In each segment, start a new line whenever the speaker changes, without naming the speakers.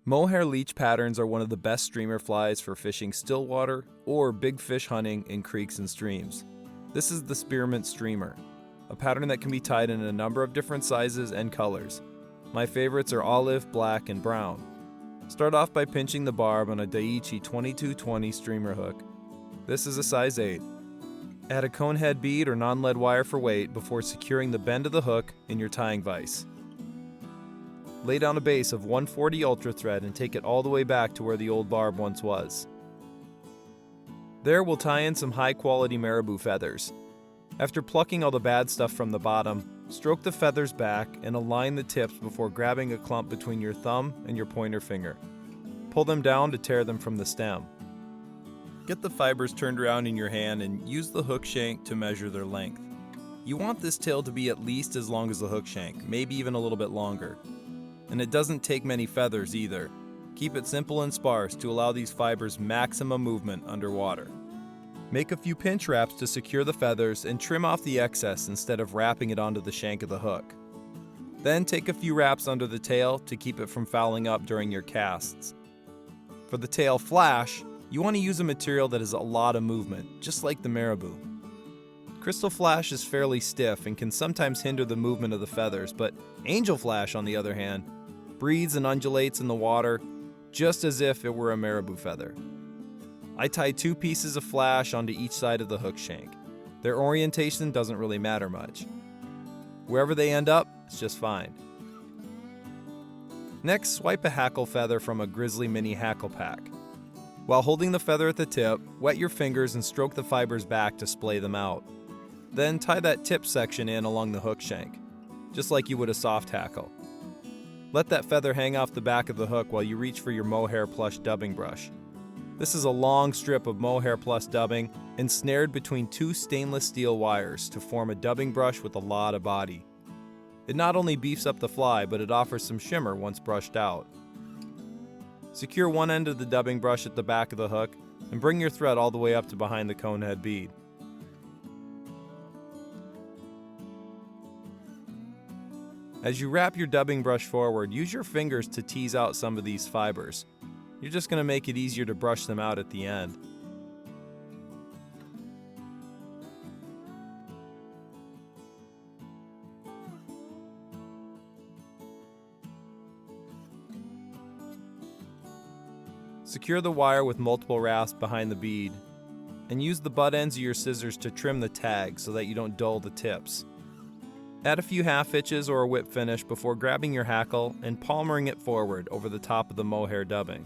Mohair Leech patterns are one of the best streamer flies for fishing stillwater or big fish hunting in creeks and streams. This is the Spearmint Streamer, a pattern that can be tied in a number of different sizes and colors. My favorites are olive, black, and brown. Start off by pinching the barb on a Daiichi 2220 streamer hook. This is a size 8. Add a Conehead bead or non-lead wire for weight before securing the bend of the hook in your tying vise. Lay down a base of 140 Ultra thread and take it all the way back to where the old barb once was. There we'll tie in some high-quality Marabou feathers. After plucking all the bad stuff from the bottom, stroke the feathers back and align the tips before grabbing a clump between your thumb and your pointer finger. Pull them down to tear them from the stem. Get the fibers turned around in your hand and use the hook shank to measure their length. You want this tail to be at least as long as the hook shank, maybe even a little bit longer. And it doesn't take many feathers either. Keep it simple and sparse to allow these fibers maximum movement underwater. Make a few pinch wraps to secure the feathers and trim off the excess instead of wrapping it onto the shank of the hook. Then take a few wraps under the tail to keep it from fouling up during your casts. For the tail flash, you want to use a material that has a lot of movement, just like the Marabou. Crystal flash is fairly stiff and can sometimes hinder the movement of the feathers, but angel flash, on the other hand, breathes and undulates in the water just as if it were a Marabou feather. I tie 2 pieces of flash onto each side of the hook shank. Their orientation doesn't really matter much. Wherever they end up, it's just fine. Next, swipe a Hackle Feather from a Grizzly Mini Hackle pack. While holding the feather at the tip, wet your fingers and stroke the fibers back to splay them out. Then tie that tip section in along the hook shank, just like you would a soft hackle. Let that feather hang off the back of the hook while you reach for your Mohair Plush dubbing brush. This is a long strip of Mohair Plus dubbing ensnared between 2 stainless steel wires to form a dubbing brush with a lot of body. It not only beefs up the fly, but it offers some shimmer once brushed out. Secure one end of the dubbing brush at the back of the hook and bring your thread all the way up to behind the Conehead bead. As you wrap your dubbing brush forward, use your fingers to tease out some of these fibers. You're just going to make it easier to brush them out at the end. Secure the wire with multiple wraps behind the bead, and use the butt ends of your scissors to trim the tag so that you don't dull the tips. Add a few half hitches or a whip finish before grabbing your hackle and palmering it forward over the top of the mohair dubbing.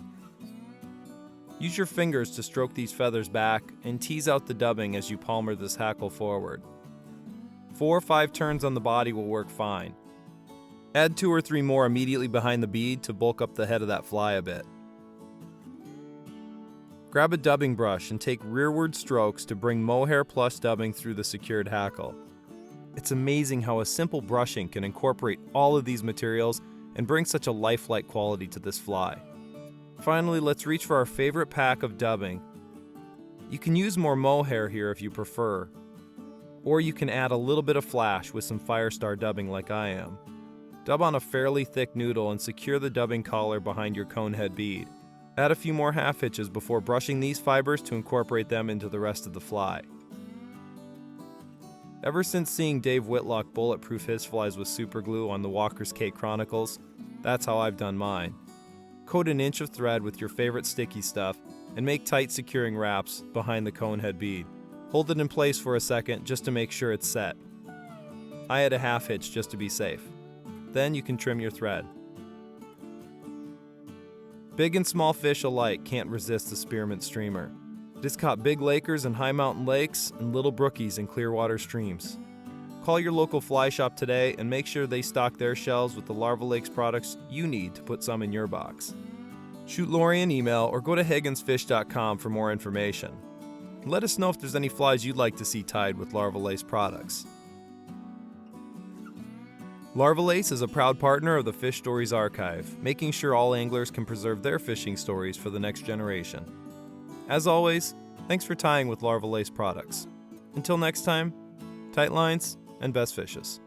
Use your fingers to stroke these feathers back and tease out the dubbing as you palmer this hackle forward. 4 or 5 turns on the body will work fine. Add 2 or 3 more immediately behind the bead to bulk up the head of that fly a bit. Grab a dubbing brush and take rearward strokes to bring Mohair Plus dubbing through the secured hackle. It's amazing how a simple brushing can incorporate all of these materials and bring such a lifelike quality to this fly. Finally, let's reach for our favorite pack of dubbing. You can use more mohair here if you prefer, or you can add a little bit of flash with some Firestar dubbing like I am. Dub on a fairly thick noodle and secure the dubbing collar behind your Conehead bead. Add a few more half hitches before brushing these fibers to incorporate them into the rest of the fly. Ever since seeing Dave Whitlock bulletproof his flies with super glue on the Walker's Cake Chronicles, that's how I've done mine. Coat an inch of thread with your favorite sticky stuff and make tight securing wraps behind the Conehead bead. Hold it in place for a second just to make sure it's set. I add a half hitch just to be safe. Then you can trim your thread. Big and small fish alike can't resist the Spearmint Streamer. It has caught big lakers and high mountain lakes and little brookies and clear water streams. Call your local fly shop today and make sure they stock their shelves with the Larva Lace products you need to put some in your box. Shoot Lorie an email or go to hagginsfish.com for more information. Let us know if there's any flies you'd like to see tied with Larva Lace products. Larva Lace is a proud partner of the Fish Stories Archive, making sure all anglers can preserve their fishing stories for the next generation. As always, thanks for tying with Larva Lace products. Until next time, tight lines and best fishes.